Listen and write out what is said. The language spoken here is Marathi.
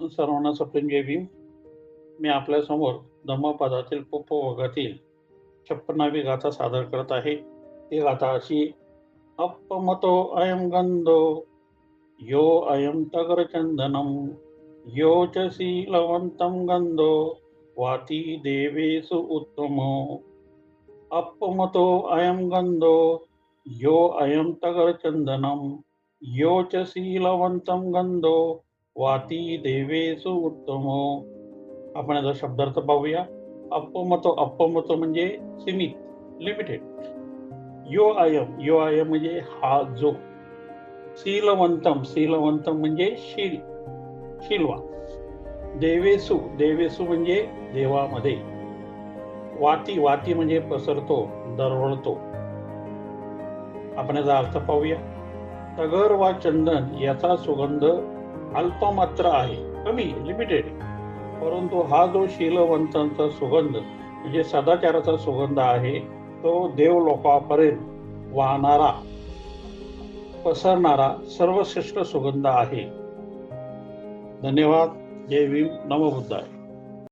सर्वांना सप्रेम जय भीम. मी आपल्यासमोर धम्मपदातील उपवर्गातील 56वी गाथा सादर करत आहे. ती गाथा अशी: अपमतो अयं गंधो यो अयं तगरचंदनम यो च शीलवंतं गंधो वाती देवेषु उत्तमो. अपमतो अयं गंधो यो अयं तगरचंदनम यो च शीलवंतं गंधो वाती देवेषु उत्तमो. आपण याचा शब्दार्थ पाहूया. अपमतो म्हणजे सीमित, लिमिटेड. यो अयम म्हणजे हा जो. शीलवंतम म्हणजे शीलवान. देवेसु म्हणजे देवामध्ये. वाती म्हणजे पसरतो, दरवळतो. आपण याचा अर्थ पाहूया. तगर वा चंदन याचा सुगंध अल्पमात्र आहे, कमी, लिमिटेड. परंतु हा जो शीलवंतांचा सुगंध म्हणजे सदाचाराचा सुगंध आहे, तो देवलोकापर्यंत वाहणारा, पसरणारा सर्वश्रेष्ठ सुगंध आहे. धन्यवाद. जय भीम. नमो बुद्धाय.